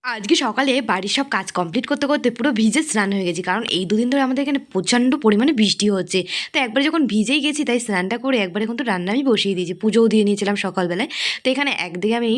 আজকে সকালে বাড়ির সব কাজ কমপ্লিট করতে করতে পুরো ভিজে স্নান হয়ে গেছি, কারণ এই দুদিন ধরে আমাদের এখানে প্রচণ্ড পরিমাণে বৃষ্টি হচ্ছে। তো একবারে যখন ভিজেই গেছি তাই স্নানটা করে একবারে কিন্তু রান্না আমি বসিয়ে দিয়েছি, পুজোও দিয়ে নিয়েছিলাম সকালবেলায়। তো এখানে একদিকে আমি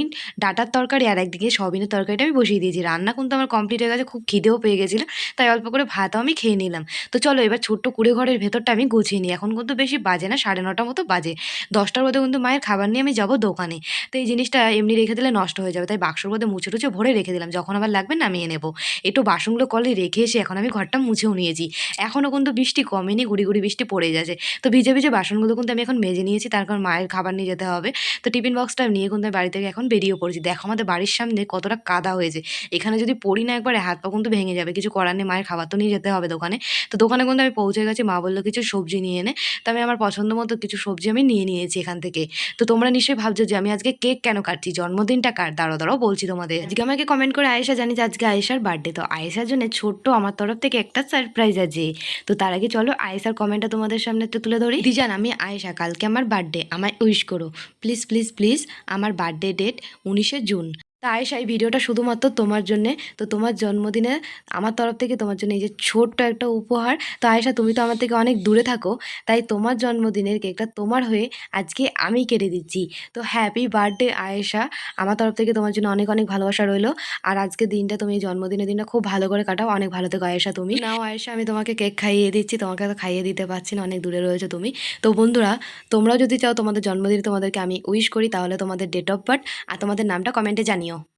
ডাটার তরকারি আর একদিকে সয়াবিনের তরকারিটা আমি বসিয়ে দিয়েছি। রান্না কিন্তু আমার কমপ্লিট হয়ে গেছে, খুব খিদেও পেয়ে গেছিলো, তাই অল্প করে ভাতও আমি খেয়ে নিলাম। তো চলো এবার ছোট্ট কুড়ে ঘরের ভেতরটা আমি গুছিয়ে নিই। এখন কিন্তু বেশি বাজে না, 9:30 মতো বাজে। 10টার মধ্যে কিন্তু মায়ের খাবার নিয়ে আমি যাবো দোকানে। তো এই জিনিসটা এমনি রেখে দিলে নষ্ট হয়ে যাবে, তাই বাক্সর মধ্যে মুছে টুছে ভরে রেখে দিলাম, যখন আবার লাগবে নামিয়ে নেবো। একটু বাসনগুলো কলে রেখে এসে এখন আমি ঘরটা মুছেও নিয়েছি। এখনও কিন্তু বৃষ্টি কমেনি, গুড়ি গুড়ি বৃষ্টি পড়ে যাচ্ছে। তো ভিজে ভিজে বাসনগুলো কিন্তু আমি এখন মেজে নিয়েছি, তার কারণ মায়ের খাবার নিয়ে যেতে হবে। তো টিফিন বক্সটা নিয়ে কিন্তু আমি বাড়ি থেকে এখন বেরিয়ে পড়েছি। দেখো আমাদের বাড়ির সামনে কতটা কাদা হয়েছে, এখানে যদি পড়ি না একবারে হাত পা কিন্তু ভেঙে যাবে। কিছু করার নেই, মায়ের খাবার তো নিয়ে যেতে হবে দোকানে। তো দোকানে কিন্তু আমি পৌঁছে গেছি, মা বললো কিছু সবজি নিয়ে এনে। তো আমি আমার পছন্দ মতো কিছু সবজি আমি নিয়ে নিয়েছি এখান থেকে। তো তোমরা নিশ্চয়ই ভাবছো যে আমি আজকে কেক কেন কাটছি, জন্মদিনটা কার? দাঁড়াও দাঁড়াও বলছি তোমাদের। আজকে আমাকে কমেন্ট করে আয়েশা, জানি যে আজকে আয়েশার বার্থডে। তো আয়েশার জন্য ছোট্ট আমার তরফ থেকে একটা সারপ্রাইজ আছে। তো তার আগে চলো আয়েশার কমেন্টটা তোমাদের সামনে একটু তুলে ধরি। দিজান, আমি আয়েশা, কালকে আমার বার্থডে, আমায় উইশ করো প্লিজ প্লিজ প্লিজ। আমার বার্থডে ডেট 19শে জুন। তা আয়েশা, এই ভিডিওটা শুধুমাত্র তোমার জন্যে। তো তোমার জন্মদিনে আমার তরফ থেকে তোমার জন্য এই যে ছোট্ট একটা উপহার। তো আয়েশা, তুমি তো আমার থেকে অনেক দূরে থাকো, তাই তোমার জন্মদিনের কেকটা তোমার হয়ে আজকে আমি কেটে দিচ্ছি। তো হ্যাপি বার্থডে আয়েশা, আমার তরফ থেকে তোমার জন্য অনেক অনেক ভালোবাসা রইলো। আর আজকের দিনটা, তুমি এই জন্মদিনের দিনটা খুব ভালো করে কাটাও, অনেক ভালো থেকো আয়েশা তুমি। নাও আয়েশা, আমি তোমাকে কেক খাইয়ে দিচ্ছি, তোমাকে তো খাইয়ে দিতে পারছি না, অনেক দূরে রয়েছে তুমি। তো বন্ধুরা, তোমরাও যদি চাও তোমাদের জন্মদিনে তোমাদেরকে আমি উইশ করি, তাহলে তোমাদের ডেট অফ বার্থ আর তোমাদের নামটা কমেন্টে জানিও।